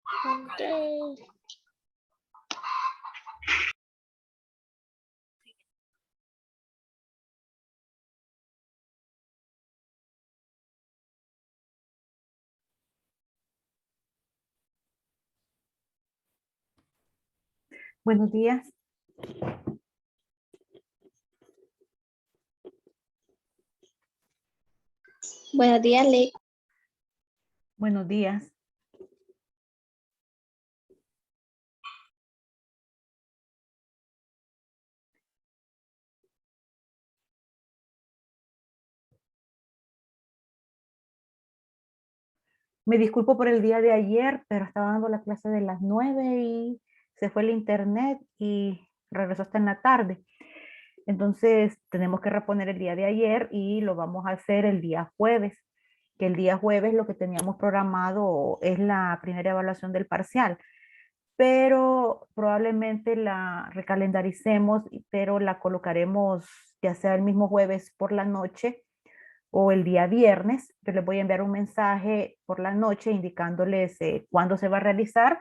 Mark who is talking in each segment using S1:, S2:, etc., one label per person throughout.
S1: Ok.
S2: Buenos días.
S1: Buenos días, Ley.
S2: Buenos días. Me disculpo por el día de ayer, pero estaba dando la clase de las 9 y se fue el internet y regresó hasta en la tarde. Entonces tenemos que reponer el día de ayer y lo vamos a hacer el día jueves, que el día jueves lo que teníamos programado es la primera evaluación del parcial, pero probablemente la recalendaricemos, pero la colocaremos ya sea el mismo jueves por la noche o el día viernes. Yo les voy a enviar un mensaje por la noche indicándoles cuándo se va a realizar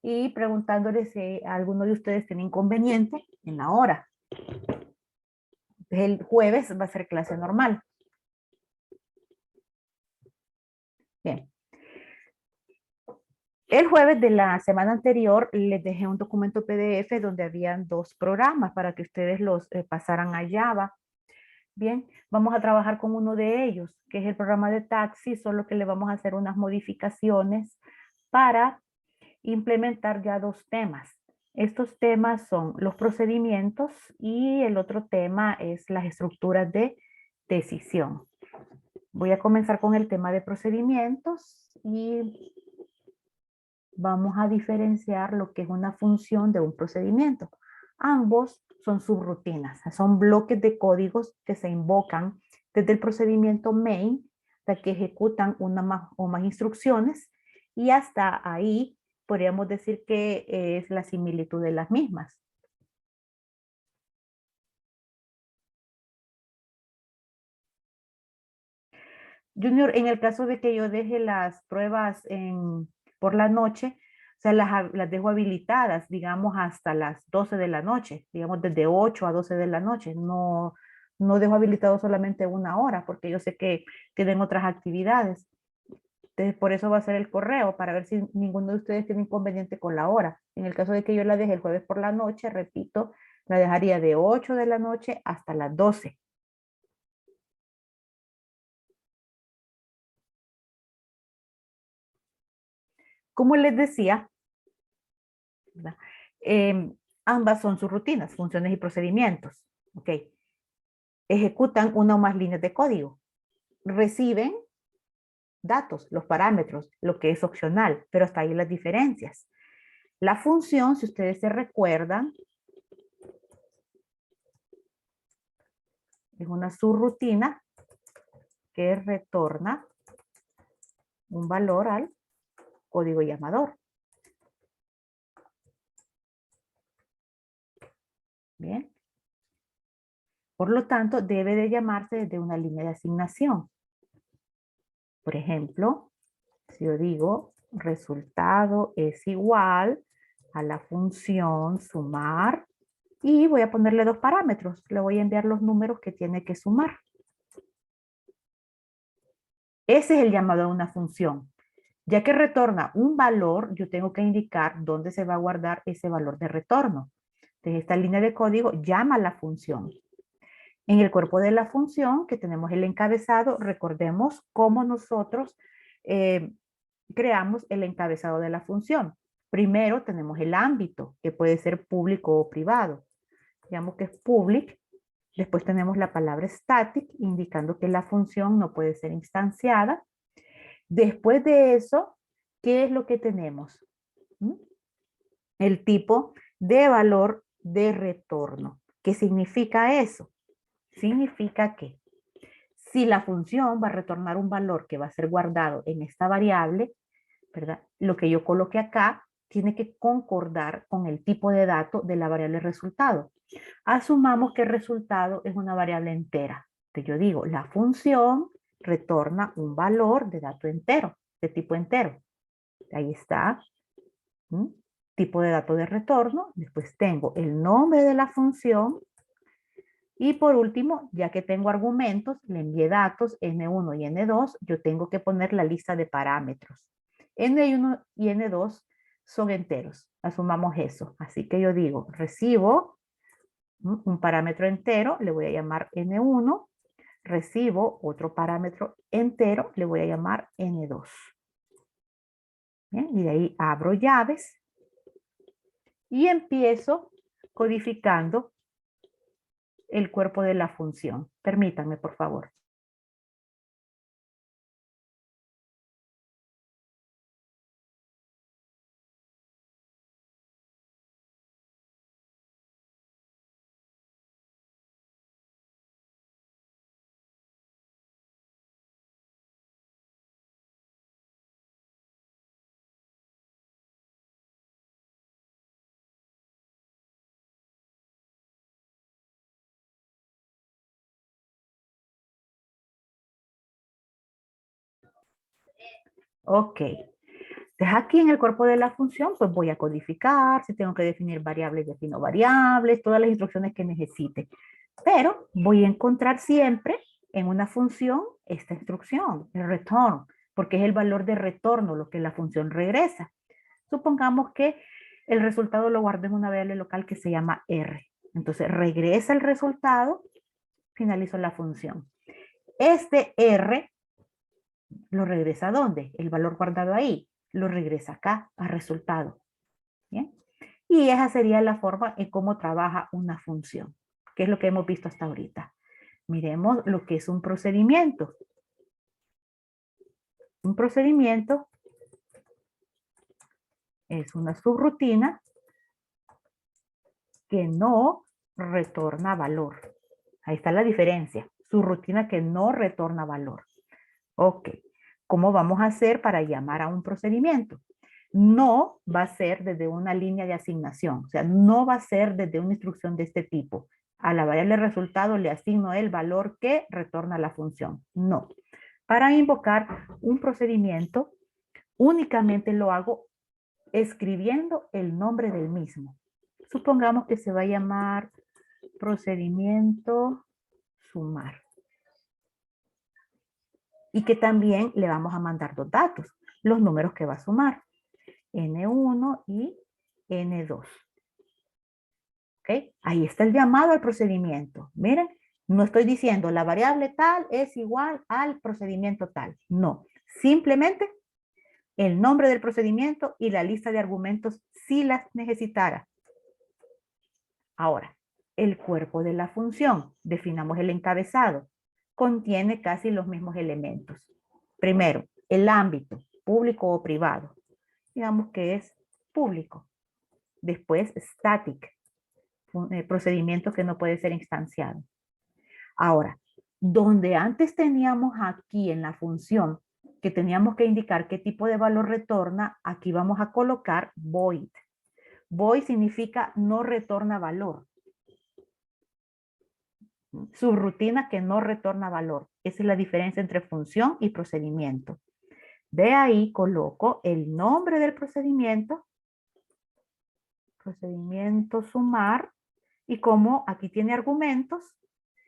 S2: y preguntándoles si alguno de ustedes tiene inconveniente en la hora. El jueves va a ser clase normal. Bien. El jueves de la semana anterior les dejé un documento PDF donde habían 2 programas para que ustedes los pasaran a Java. Bien, vamos a trabajar con uno de ellos, que es el programa de taxi, solo que le vamos a hacer unas modificaciones para implementar ya 2 temas. Estos temas son los procedimientos y el otro tema es las estructuras de decisión. Voy a comenzar con el tema de procedimientos y vamos a diferenciar lo que es una función de un procedimiento. Ambos son subrutinas, son bloques de códigos que se invocan desde el procedimiento main hasta que ejecutan una o más instrucciones y hasta ahí podríamos decir que es la similitud de las mismas. Junior, en el caso de que yo deje las pruebas por la noche, o sea, las dejo habilitadas, digamos, hasta las 12 de la noche, digamos, desde 8 a 12 de la noche. No, no dejo habilitado solamente una hora, porque yo sé que tienen otras actividades. Entonces, por eso va a ser el correo, para ver si ninguno de ustedes tiene inconveniente con la hora. En el caso de que yo la deje el jueves por la noche, repito, la dejaría de 8 de la noche hasta las 12. Como les decía, ¿verdad? Ambas son sus rutinas, funciones y procedimientos. ¿Ok? Ejecutan una o más líneas de código. Reciben datos, los parámetros, lo que es opcional, pero hasta ahí las diferencias. La función, si ustedes se recuerdan, es una subrutina que retorna un valor al código llamador. Bien. Por lo tanto, debe de llamarse desde una línea de asignación. Por ejemplo, si yo digo resultado es igual a la función sumar y voy a ponerle 2 parámetros. Le voy a enviar los números que tiene que sumar. Ese es el llamado a una función. Ya que retorna un valor, yo tengo que indicar dónde se va a guardar ese valor de retorno. Entonces, esta línea de código llama a la función. En el cuerpo de la función, que tenemos el encabezado, recordemos cómo nosotros creamos el encabezado de la función. Primero tenemos el ámbito, que puede ser público o privado. Digamos que es public. Después tenemos la palabra static, indicando que la función no puede ser instanciada. Después de eso, ¿qué es lo que tenemos? El tipo de valor de retorno. ¿Qué significa eso? Significa que si la función va a retornar un valor que va a ser guardado en esta variable, ¿verdad? Lo que yo coloque acá tiene que concordar con el tipo de dato de la variable resultado. Asumamos que el resultado es una variable entera. Entonces yo digo, la función retorna un valor de dato entero, de tipo entero. Ahí está. ¿Mm? Tipo de dato de retorno, después tengo el nombre de la función y por último, ya que tengo argumentos, le envié datos N1 y N2, yo tengo que poner la lista de parámetros. N1 y N2 son enteros, asumamos eso. Así que yo digo, recibo un parámetro entero, le voy a llamar N1, recibo otro parámetro entero, le voy a llamar N2. Bien, y de ahí abro llaves y empiezo codificando el cuerpo de la función. Permítanme, por favor. Ok. Entonces aquí en el cuerpo de la función, pues voy a codificar, si tengo que definir variables, defino variables, todas las instrucciones que necesite. Pero voy a encontrar siempre en una función esta instrucción, el return, porque es el valor de retorno lo que la función regresa. Supongamos que el resultado lo guardo en una variable local que se llama R. Entonces regresa el resultado, finalizo la función. Este R lo regresa ¿a dónde? El valor guardado ahí, lo regresa acá, a resultado. ¿Bien? Y esa sería la forma en cómo trabaja una función, que es lo que hemos visto hasta ahorita. Miremos lo que es un procedimiento. Un procedimiento es una subrutina que no retorna valor. Ahí está la diferencia. Subrutina que no retorna valor. Ok. ¿Cómo vamos a hacer para llamar a un procedimiento? No va a ser desde una línea de asignación. O sea, no va a ser desde una instrucción de este tipo. A la variable resultado le asigno el valor que retorna la función. No. Para invocar un procedimiento, únicamente lo hago escribiendo el nombre del mismo. Supongamos que se va a llamar procedimiento sumar. Y que también le vamos a mandar dos datos, los números que va a sumar, N1 y N2. ¿Ok? Ahí está el llamado al procedimiento. Miren, no estoy diciendo la variable tal es igual al procedimiento tal. No, simplemente el nombre del procedimiento y la lista de argumentos si las necesitara. Ahora, el cuerpo de la función, definamos el encabezado, contiene casi los mismos elementos. Primero, el ámbito, público o privado. Digamos que es público. Después, static, un procedimiento que no puede ser instanciado. Ahora, donde antes teníamos aquí en la función que teníamos que indicar qué tipo de valor retorna, aquí vamos a colocar void. Void significa no retorna valor. Subrutina que no retorna valor. Esa es la diferencia entre función y procedimiento. De ahí coloco el nombre del procedimiento, procedimiento sumar, y como aquí tiene argumentos,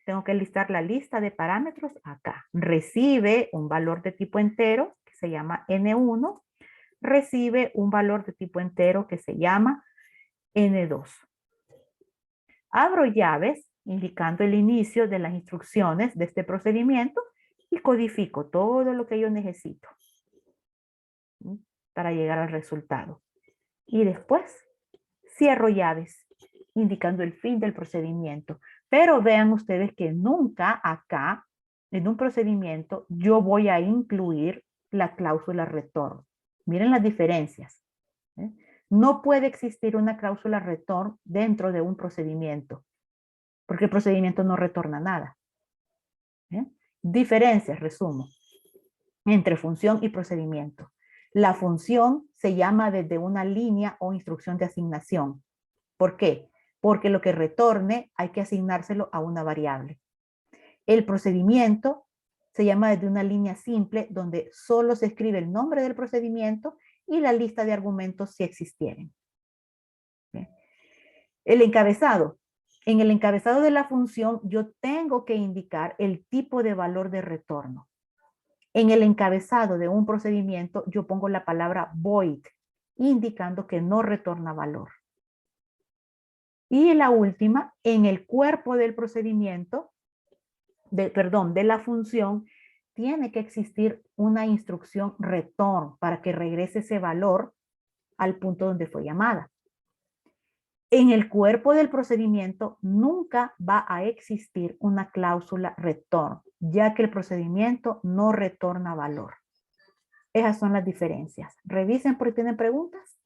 S2: tengo que listar la lista de parámetros acá. Recibe un valor de tipo entero que se llama N1, recibe un valor de tipo entero que se llama N2. Abro llaves indicando el inicio de las instrucciones de este procedimiento y codifico todo lo que yo necesito para llegar al resultado. Y después cierro llaves indicando el fin del procedimiento. Pero vean ustedes que nunca acá, en un procedimiento, yo voy a incluir la cláusula return. Miren las diferencias. No puede existir una cláusula return dentro de un procedimiento, porque el procedimiento no retorna nada. Diferencias, resumo, entre función y procedimiento. La función se llama desde una línea o instrucción de asignación. ¿Por qué? Porque lo que retorne hay que asignárselo a una variable. El procedimiento se llama desde una línea simple donde solo se escribe el nombre del procedimiento y la lista de argumentos si existieren. ¿Bien? El encabezado. En el encabezado de la función yo tengo que indicar el tipo de valor de retorno. En el encabezado de un procedimiento yo pongo la palabra void, indicando que no retorna valor. Y la última, en el cuerpo del procedimiento, de la función, tiene que existir una instrucción return para que regrese ese valor al punto donde fue llamada. En el cuerpo del procedimiento nunca va a existir una cláusula return, ya que el procedimiento no retorna valor. Esas son las diferencias. Revisen por si tienen preguntas.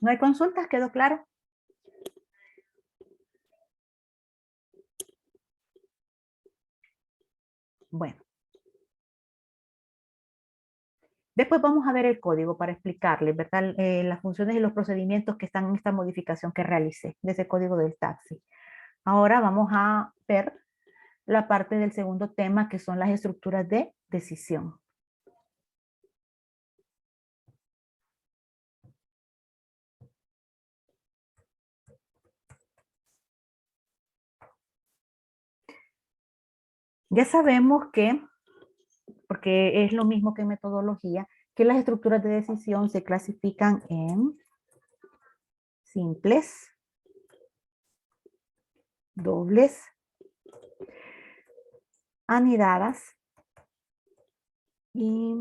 S2: ¿No hay consultas? ¿Quedó claro? Bueno. Después vamos a ver el código para explicarles, ¿verdad? Las funciones y los procedimientos que están en esta modificación que realicé de ese código del taxi. Ahora vamos a ver la parte del segundo tema, que son las estructuras de decisión. Ya sabemos que, porque es lo mismo que en metodología, que las estructuras de decisión se clasifican en simples, dobles, anidadas y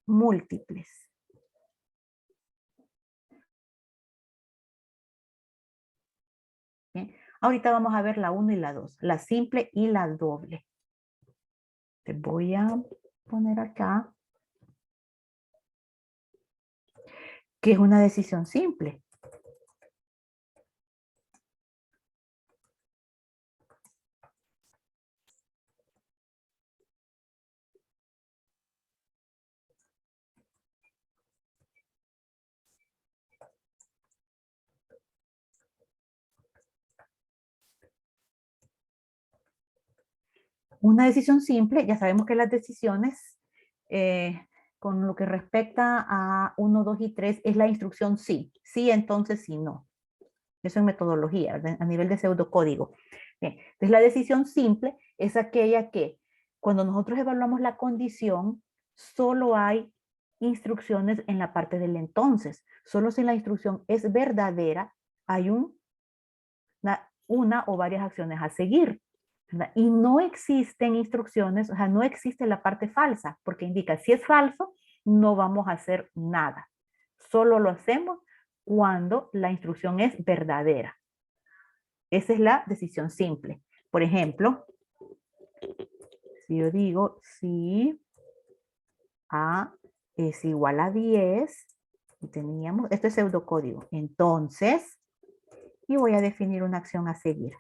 S2: múltiples. Bien. Ahorita vamos a ver la 1 y la 2, la simple y la doble. Te voy a poner acá que es una decisión simple. Una decisión simple, ya sabemos que las decisiones con lo que respecta a 1, 2 y 3 es la instrucción sí. Sí, entonces sí, no. Eso en metodología, a nivel de pseudocódigo. Bien, entonces la decisión simple es aquella que cuando nosotros evaluamos la condición, solo hay instrucciones en la parte del entonces. Solo si la instrucción es verdadera, hay una o varias acciones a seguir, ¿verdad? Y no existen instrucciones, o sea, no existe la parte falsa, porque indica si es falso, no vamos a hacer nada. Solo lo hacemos cuando la instrucción es verdadera. Esa es la decisión simple. Por ejemplo, si yo digo si A es igual a 10, y teníamos, esto es pseudocódigo, entonces, y voy a definir una acción a seguir.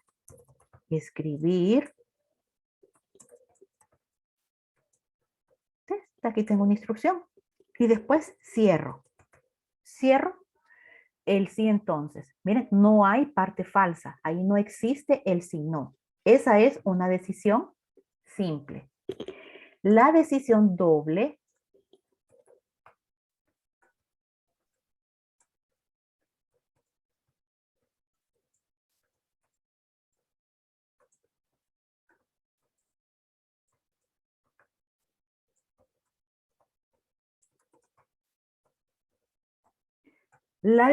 S2: Escribir. Aquí tengo una instrucción. Y después cierro. Cierro el sí entonces. Miren, no hay parte falsa. Ahí no existe el sí no. Esa es una decisión simple. La decisión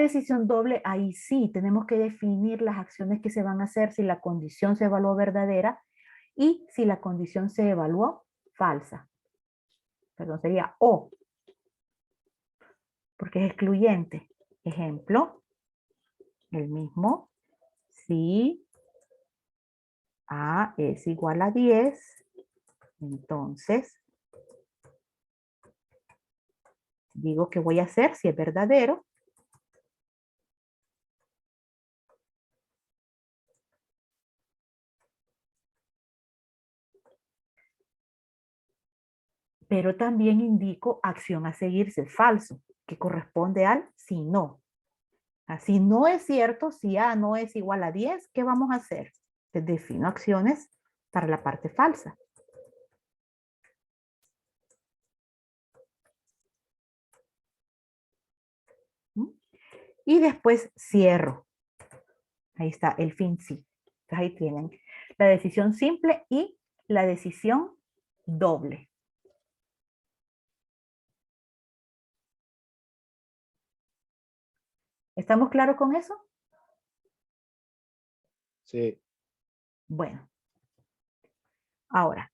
S2: doble ahí sí tenemos que definir las acciones que se van a hacer si la condición se evaluó verdadera y si la condición se evaluó falsa. Perdón, sería o. porque es excluyente. Ejemplo, el mismo. Si A es igual a 10, entonces digo que voy a hacer si es verdadero. Pero también indico acción a seguirse, falso, que corresponde al si no. Si no es cierto, si A no es igual a 10, ¿qué vamos a hacer? Pues defino acciones para la parte falsa. ¿Mm? Y después cierro. Ahí está, el fin sí. Entonces ahí tienen la decisión simple y la decisión doble. ¿Estamos claros con eso?
S3: Sí.
S2: Bueno. Ahora,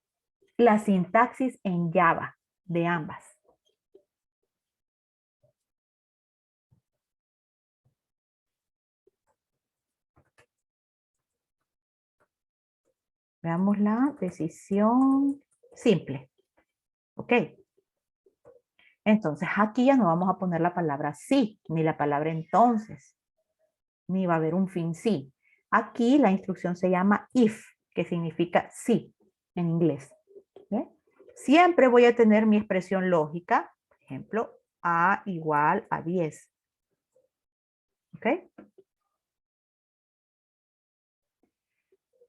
S2: la sintaxis en Java de ambas. Veamos la decisión simple. ¿Ok? Entonces aquí ya no vamos a poner la palabra sí, ni la palabra entonces, ni va a haber un fin sí. Aquí la instrucción se llama if, que significa sí en inglés. ¿Ve? Siempre voy a tener mi expresión lógica, por ejemplo, A igual a 10. ¿Ok?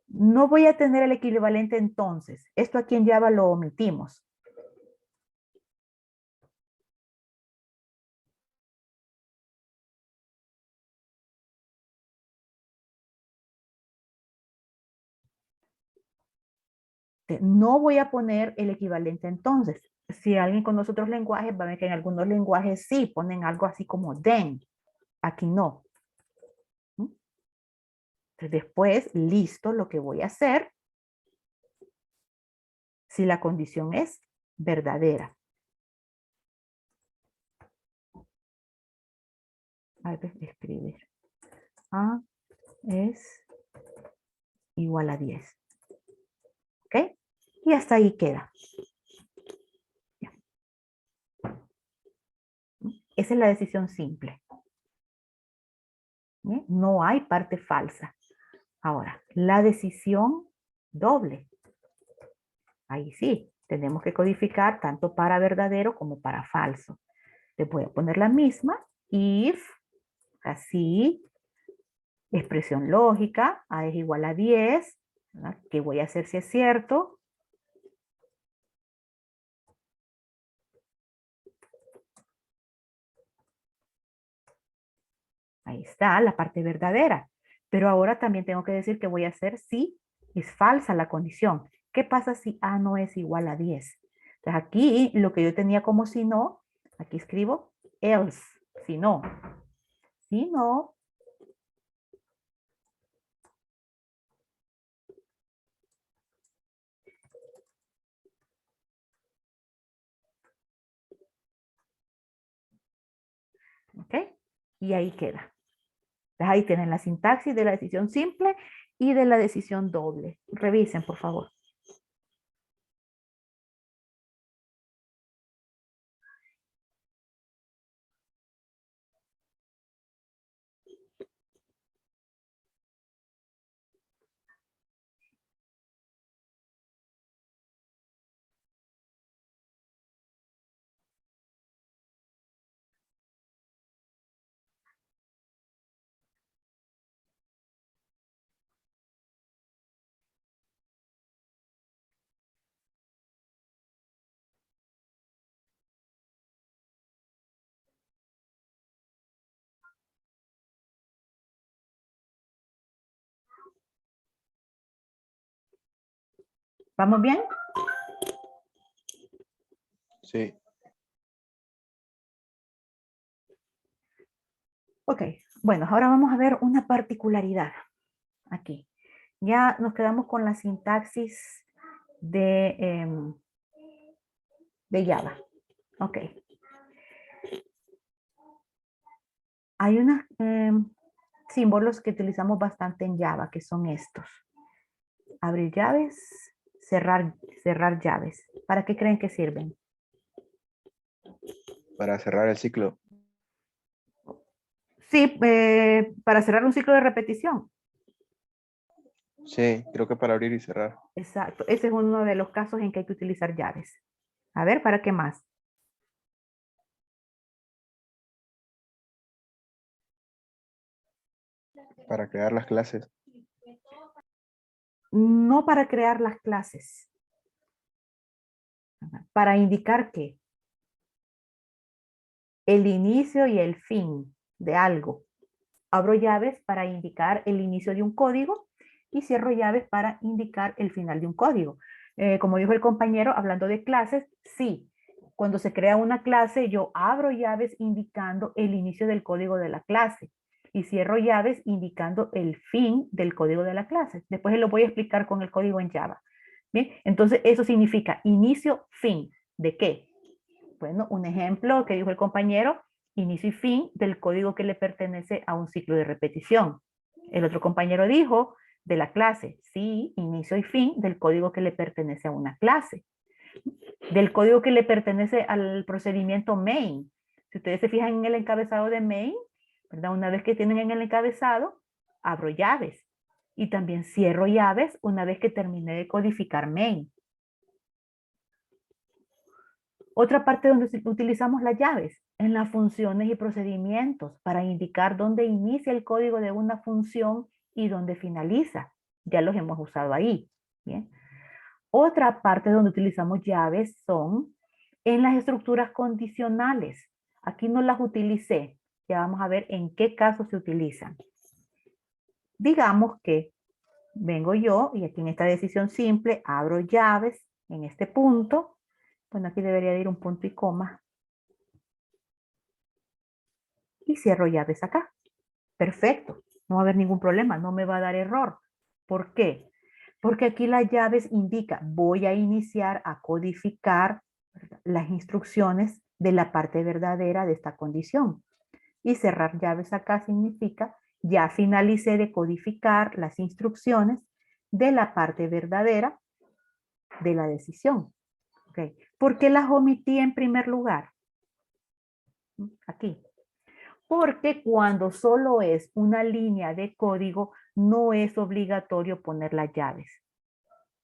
S2: No voy a tener el equivalente entonces. Esto aquí en Java lo omitimos. No voy a poner el equivalente entonces. Si alguien con otros lenguajes va a ver que en algunos lenguajes sí ponen algo así como then. Aquí no. Entonces después, listo, lo que voy a hacer si la condición es verdadera. A ver, escribir. A es igual a 10. ¿Ok? Y hasta ahí queda. Ya. Esa es la decisión simple. ¿Bien? No hay parte falsa. Ahora, la decisión doble. Ahí sí, tenemos que codificar tanto para verdadero como para falso. Le voy a poner la misma, if, así, expresión lógica, A es igual a 10, ¿verdad? ¿Qué voy a hacer si es cierto? Ahí está la parte verdadera. Pero ahora también tengo que decir que voy a hacer si es falsa la condición. ¿Qué pasa si A no es igual a 10? Entonces aquí lo que yo tenía como si no, aquí escribo else, si no. Si no, ¿ok? Y ahí queda. Entonces ahí tienen la sintaxis de la decisión simple y de la decisión doble. Revisen, por favor. ¿Vamos bien?
S3: Sí.
S2: Ok, bueno, ahora vamos a ver una particularidad aquí. Ya nos quedamos con la sintaxis de Java. Ok. Hay unos símbolos que utilizamos bastante en Java, que son estos. Abrir llaves, cerrar llaves. ¿Para qué creen que sirven?
S3: Para cerrar el ciclo.
S2: Sí, para cerrar un ciclo de repetición.
S3: Sí, creo que para abrir y cerrar.
S2: Exacto. Ese es uno de los casos en que hay que utilizar llaves. A ver, ¿para qué más?
S3: Para crear las clases.
S2: No para crear las clases. Para indicar que el inicio y el fin de algo. Abro llaves para indicar el inicio de un código y cierro llaves para indicar el final de un código. Como dijo el compañero, hablando de clases, sí. Cuando se crea una clase, yo abro llaves indicando el inicio del código de la clase y cierro llaves indicando el fin del código de la clase. Después lo voy a explicar con el código en Java. Bien, entonces eso significa inicio, fin. ¿De qué? Bueno, un ejemplo que dijo el compañero, inicio y fin del código que le pertenece a un ciclo de repetición. El otro compañero dijo de la clase, sí, inicio y fin del código que le pertenece a una clase. Del código que le pertenece al procedimiento main. Si ustedes se fijan en el encabezado de main, ¿verdad? Una vez que tienen en el encabezado, abro llaves. Y también cierro llaves una vez que terminé de codificar main. Otra parte donde utilizamos las llaves, en las funciones y procedimientos, para indicar dónde inicia el código de una función y dónde finaliza. Ya los hemos usado ahí. ¿Bien? Otra parte donde utilizamos llaves son en las estructuras condicionales. Aquí no las utilicé. Ya vamos a ver en qué casos se utilizan. Digamos que vengo yo y aquí en esta decisión simple abro llaves en este punto. Bueno, aquí debería de ir un punto y coma. Y cierro llaves acá. Perfecto. No va a haber ningún problema. No me va a dar error. ¿Por qué? Porque aquí las llaves indican, voy a iniciar a codificar, ¿verdad?, las instrucciones de la parte verdadera de esta condición. Y cerrar llaves acá significa, ya finalicé de codificar las instrucciones de la parte verdadera de la decisión. ¿Okay? ¿Por qué las omití en primer lugar? Aquí. Porque cuando solo es una línea de código, no es obligatorio poner las llaves,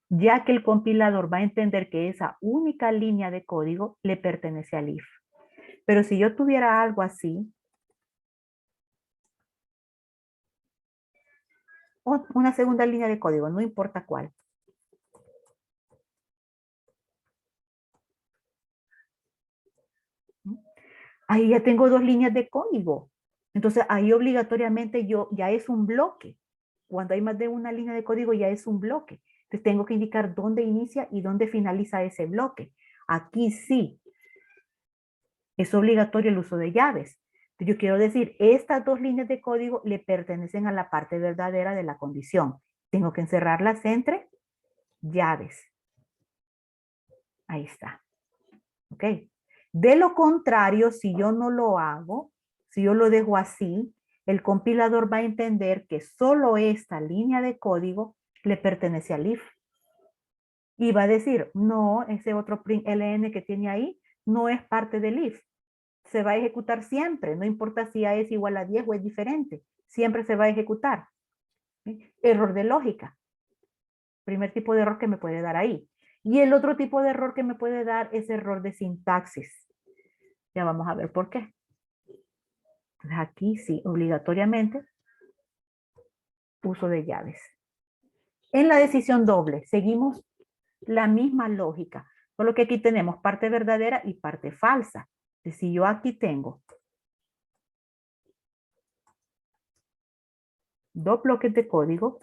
S2: ya que el compilador va a entender que esa única línea de código le pertenece al if. Pero si yo tuviera algo así, o una segunda línea de código, no importa cuál. Ahí ya tengo dos líneas de código. Entonces ahí obligatoriamente ya es un bloque. Cuando hay más de una línea de código ya es un bloque. Entonces tengo que indicar dónde inicia y dónde finaliza ese bloque. Aquí sí es obligatorio el uso de llaves. Entonces, yo quiero decir, estas dos líneas de código le pertenecen a la parte verdadera de la condición. Tengo que encerrarlas entre llaves. Ahí está. ¿Ok? De lo contrario, si yo no lo hago, si yo lo dejo así, el compilador va a entender que solo esta línea de código le pertenece al if. Y va a decir, no, ese otro println que tiene ahí no es parte del if. Se va a ejecutar siempre, no importa si A es igual a 10 o es diferente, siempre se va a ejecutar. ¿Sí? Error de lógica. Primer tipo de error que me puede dar ahí. Y el otro tipo de error que me puede dar es error de sintaxis. Ya vamos a ver por qué. Entonces aquí sí, obligatoriamente, uso de llaves. En la decisión doble, seguimos la misma lógica, solo que aquí tenemos parte verdadera y parte falsa. Entonces, si yo aquí tengo dos bloques de código,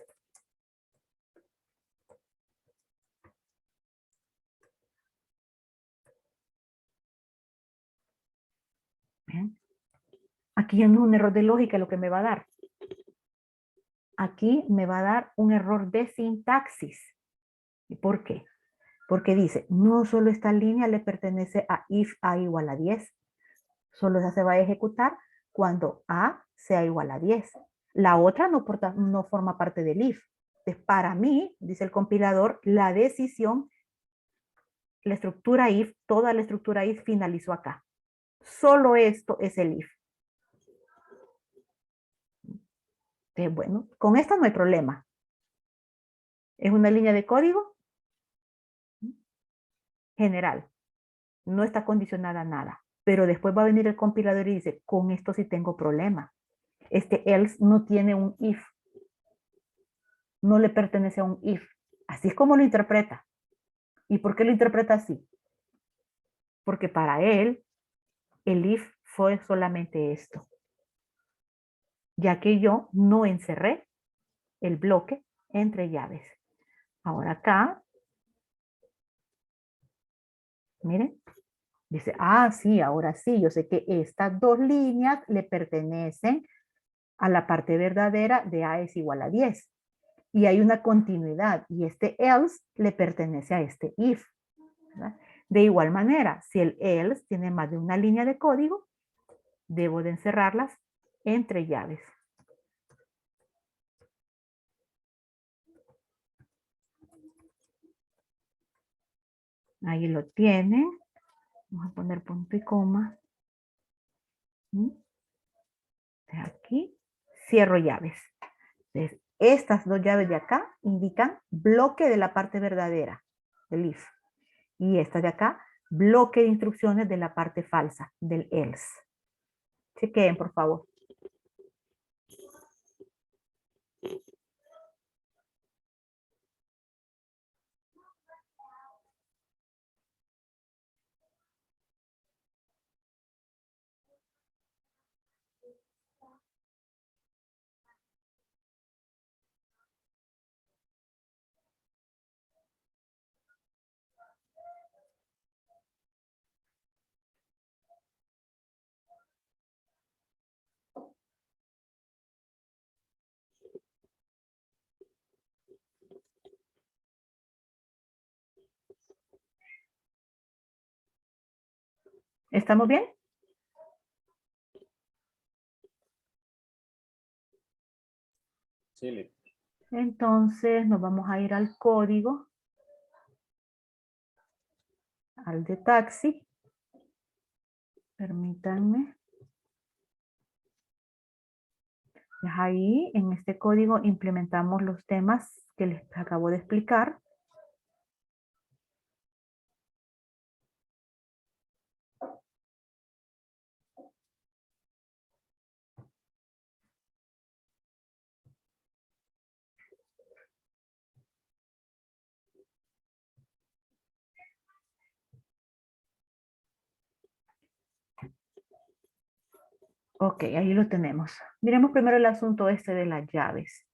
S2: ¿ven? Aquí ya no es un error de lógica lo que me va a dar. Aquí me va a dar un error de sintaxis. ¿Y por qué? Porque dice, no solo esta línea le pertenece a if a igual a 10. Solo esa se va a ejecutar cuando A sea igual a 10. La otra no forma parte del if. Entonces, para mí, dice el compilador, la decisión, la estructura if, toda la estructura if finalizó acá. Solo esto es el if. Entonces, bueno, con esta no hay problema. Es una línea de código general. No está condicionada a nada. Pero después va a venir el compilador y dice, con esto sí tengo problema. Este else no tiene un if. No le pertenece a un if. Así es como lo interpreta. ¿Y por qué lo interpreta así? Porque para él, el if fue solamente esto. Ya que yo no encerré el bloque entre llaves. Ahora acá, miren, dice, sí, ahora sí, yo sé que estas dos líneas le pertenecen a la parte verdadera de A es igual a 10. Y hay una continuidad, y este else le pertenece a este if, ¿verdad? De igual manera, si el else tiene más de una línea de código, debo de encerrarlas entre llaves. Ahí lo tienen. Vamos a poner punto y coma. Aquí cierro llaves. Entonces, estas dos llaves de acá indican bloque de la parte verdadera del if. Y esta de acá, bloque de instrucciones de la parte falsa del else. Chequeen, por favor. ¿Estamos bien?
S4: Sí.
S2: Entonces nos vamos a ir al código, al de taxi. Permítanme. Ahí en este código implementamos los temas que les acabo de explicar. Ok, ahí lo tenemos. Miremos primero el asunto este de las llaves.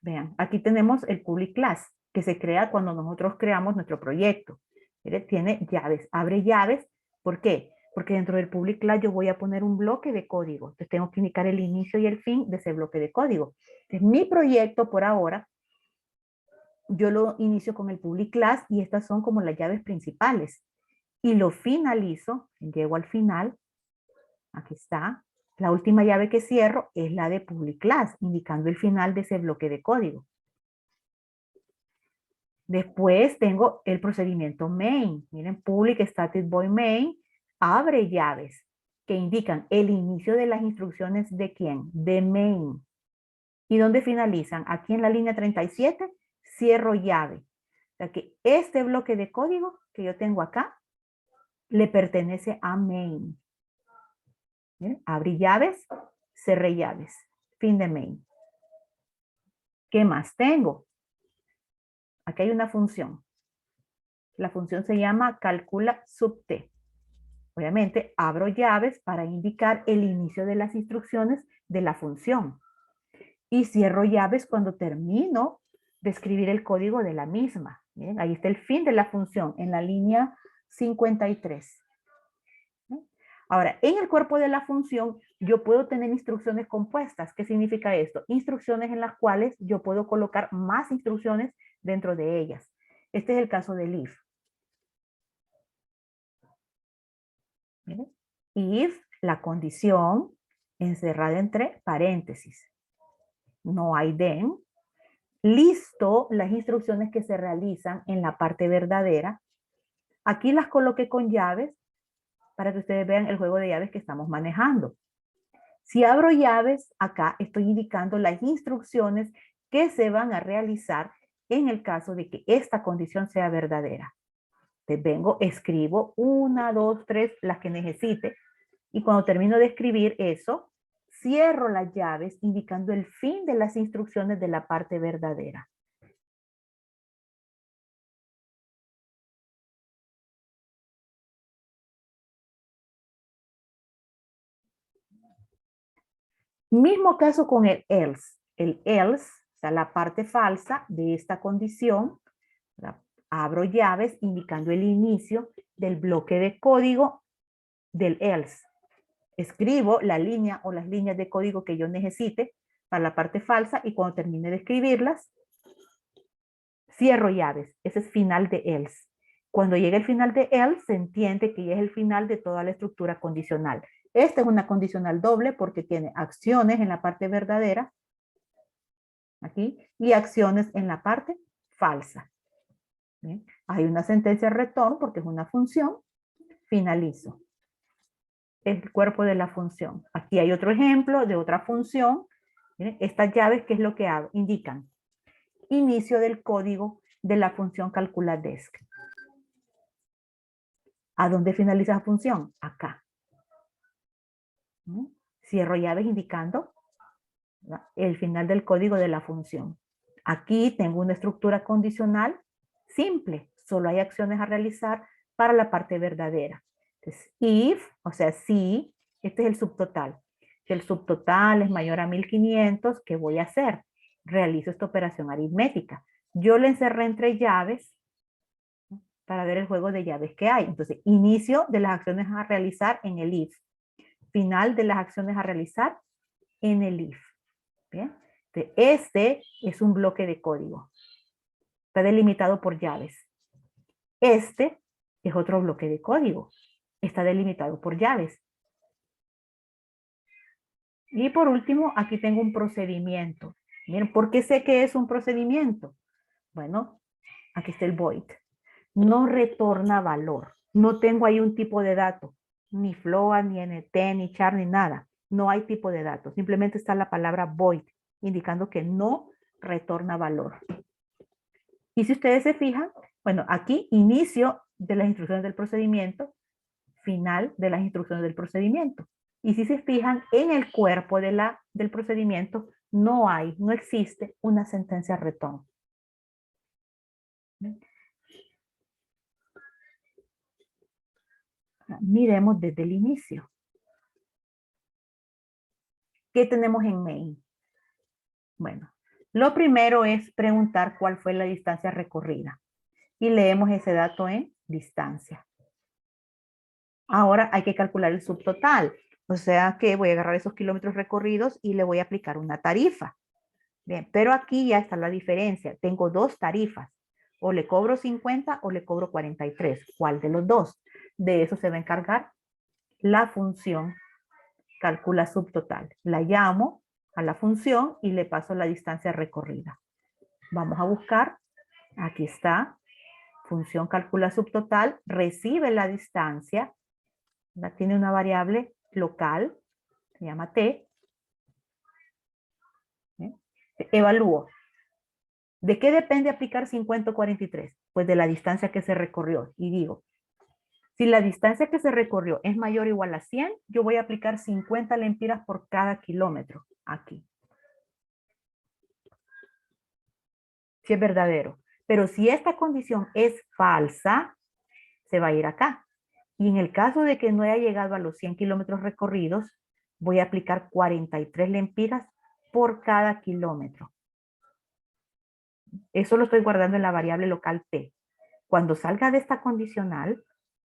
S2: Vean, aquí tenemos el public class, que se crea cuando nosotros creamos nuestro proyecto. Mire, tiene llaves, abre llaves. ¿Por qué? Porque dentro del public class yo voy a poner un bloque de código. Entonces tengo que indicar el inicio y el fin de ese bloque de código. Entonces mi proyecto por ahora, yo lo inicio con el public class y estas son como las llaves principales. Y lo finalizo, llego al final, aquí está. La última llave que cierro es la de public class, indicando el final de ese bloque de código. Después tengo el procedimiento main. Miren, public static void main abre llaves que indican el inicio de las instrucciones de quién, de main. ¿Y dónde finalizan? Aquí en la línea 37, cierro llave. O sea que este bloque de código que yo tengo acá le pertenece a main. ¿Bien? Abrí llaves, cerré llaves. Fin de main. ¿Qué más tengo? Aquí hay una función. La función se llama calcula sub t. Obviamente, abro llaves para indicar el inicio de las instrucciones de la función. Y cierro llaves cuando termino de escribir el código de la misma. Miren, ahí está el fin de la función en la línea 53. Ahora, en el cuerpo de la función, yo puedo tener instrucciones compuestas. ¿Qué significa esto? Instrucciones en las cuales yo puedo colocar más instrucciones dentro de ellas. Este es el caso del if. Miren. If, la condición, encerrada entre paréntesis. No hay then. Listo las instrucciones que se realizan en la parte verdadera. Aquí las coloqué con llaves para que ustedes vean el juego de llaves que estamos manejando. Si abro llaves, acá estoy indicando las instrucciones que se van a realizar en el caso de que esta condición sea verdadera. Entonces vengo, escribo 1, 2, 3, las que necesite. Y cuando termino de escribir eso, cierro las llaves indicando el fin de las instrucciones de la parte verdadera. Mismo caso con el else. El else, o sea, la parte falsa de esta condición, abro llaves indicando el inicio del bloque de código del else. Escribo la línea o las líneas de código que yo necesite para la parte falsa y cuando termine de escribirlas, cierro llaves. Ese es final de else. Cuando llegue el final de else, se entiende que ya es el final de toda la estructura condicional. Esta es una condicional doble porque tiene acciones en la parte verdadera, aquí, y acciones en la parte falsa. ¿Bien? Hay una sentencia return porque es una función. Finalizo. El cuerpo de la función. Aquí hay otro ejemplo de otra función. ¿Miren? Estas llaves, ¿qué es lo que hago? Indican inicio del código de la función calculadesc. ¿A dónde finaliza la función? Acá. Cierro llaves indicando el final del código de la función. Aquí tengo una estructura condicional simple. Solo hay acciones a realizar para la parte verdadera. Entonces, if, o sea, si, este es el subtotal. Si el subtotal es mayor a 1500, ¿qué voy a hacer? Realizo esta operación aritmética. Yo le encerré entre llaves para ver el juego de llaves que hay. Entonces, inicio de las acciones a realizar en el if. Final de las acciones a realizar en el if. ¿Bien? Entonces, este es un bloque de código. Está delimitado por llaves. Este es otro bloque de código. Está delimitado por llaves. Y por último, aquí tengo un procedimiento. Miren, ¿por qué sé que es un procedimiento? Bueno, aquí está el void. No retorna valor. No tengo ahí un tipo de dato. Ni float, ni nt, ni char, ni nada. No hay tipo de dato. Simplemente está la palabra void, indicando que no retorna valor. Y si ustedes se fijan, bueno, aquí inicio de las instrucciones del procedimiento, final de las instrucciones del procedimiento. Y si se fijan, en el cuerpo del procedimiento no existe una sentencia return. Miremos desde el inicio. ¿Qué tenemos en main? Bueno, lo primero es preguntar cuál fue la distancia recorrida. Y leemos ese dato en distancia. Ahora hay que calcular el subtotal. O sea que voy a agarrar esos kilómetros recorridos y le voy a aplicar una tarifa. Bien, pero aquí ya está la diferencia. Tengo dos tarifas. O le cobro 50 o le cobro 43. ¿Cuál de los dos? De eso se va a encargar la función calcula subtotal. La llamo a la función y le paso la distancia recorrida. Vamos a buscar. Aquí está. Función calcula subtotal. Recibe la distancia. Tiene una variable local. Se llama t. Evalúo. ¿De qué depende aplicar 50 o 43? Pues de la distancia que se recorrió. Y digo, si la distancia que se recorrió es mayor o igual a 100, yo voy a aplicar 50 lempiras por cada kilómetro. Aquí. Si es verdadero. Pero si esta condición es falsa, se va a ir acá. Y en el caso de que no haya llegado a los 100 kilómetros recorridos, voy a aplicar 43 lempiras por cada kilómetro. Eso lo estoy guardando en la variable local t. Cuando salga de esta condicional,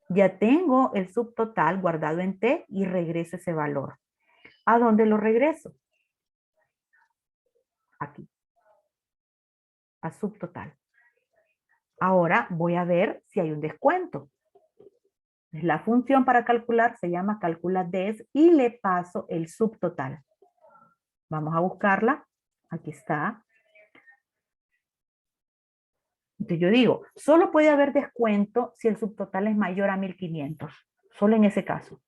S2: ya tengo el subtotal guardado en t y regreso ese valor. ¿A dónde lo regreso? Aquí. A subtotal. Ahora voy a ver si hay un descuento. La función para calcular se llama calcula des y le paso el subtotal. Vamos a buscarla. Aquí está. Entonces yo digo, solo puede haber descuento si el subtotal es mayor a 1500. Solo en ese caso.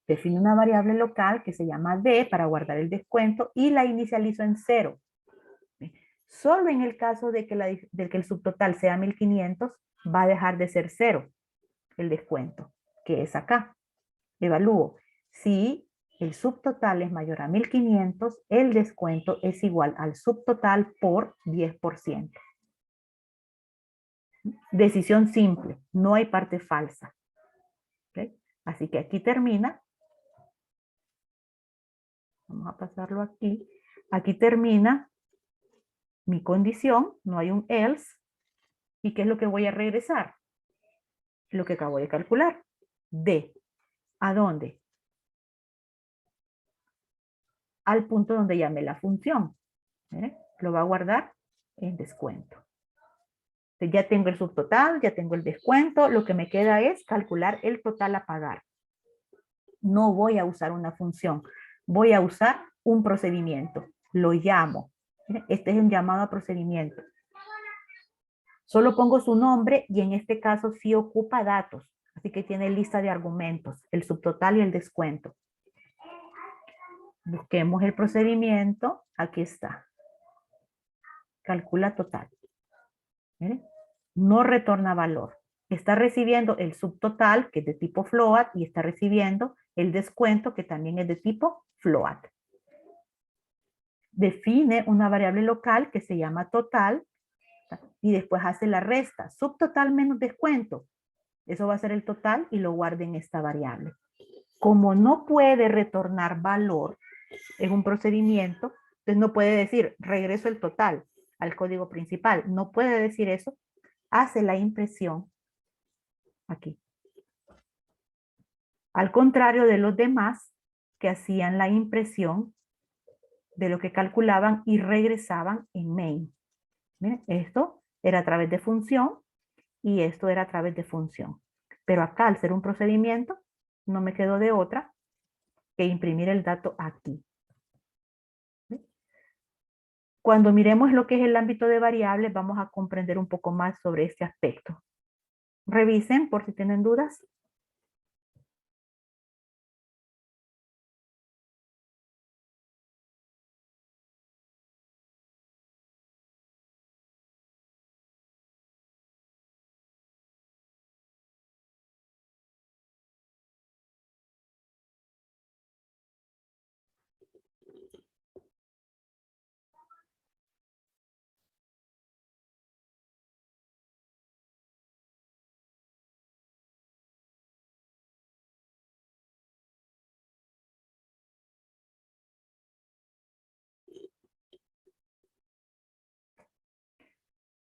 S2: Define una variable local que se llama D para guardar el descuento y la inicializo en 0. Solo en el caso de que el subtotal sea 1500 va a dejar de ser 0 el descuento, que es acá. Evalúo. Si el subtotal es mayor a 1500, el descuento es igual al subtotal por 10%. Decisión simple, no hay parte falsa. ¿Okay? Así que aquí termina. Vamos a pasarlo aquí. Aquí termina mi condición, no hay un else. ¿Y qué es lo que voy a regresar? Lo que acabo de calcular. D. ¿A dónde? Al punto donde llamé la función. Lo va a guardar en descuento. Entonces ya tengo el subtotal, ya tengo el descuento. Lo que me queda es calcular el total a pagar. No voy a usar una función. Voy a usar un procedimiento. Lo llamo. Este es un llamado a procedimiento. Solo pongo su nombre y en este caso sí ocupa datos. Así que tiene lista de argumentos, el subtotal y el descuento. Busquemos el procedimiento. Aquí está. Calcula total. ¿Miren? No retorna valor. Está recibiendo el subtotal, que es de tipo float, y está recibiendo el descuento, que también es de tipo float. Define una variable local que se llama total, y después hace la resta. Subtotal menos descuento. Eso va a ser el total y lo guarda en esta variable. Como no puede retornar valor, es un procedimiento, entonces no puede decir regreso el total al código principal. No puede decir eso. Hace la impresión aquí. Al contrario de los demás que hacían la impresión de lo que calculaban y regresaban en main. Miren, esto era a través de función y esto era a través de función. Pero acá, al ser un procedimiento, no me quedó de otra que imprimir el dato aquí. Cuando miremos lo que es el ámbito de variables, vamos a comprender un poco más sobre este aspecto. Revisen por si tienen dudas.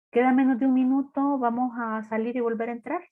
S2: Queda menos de un minuto, vamos a salir y volver a entrar.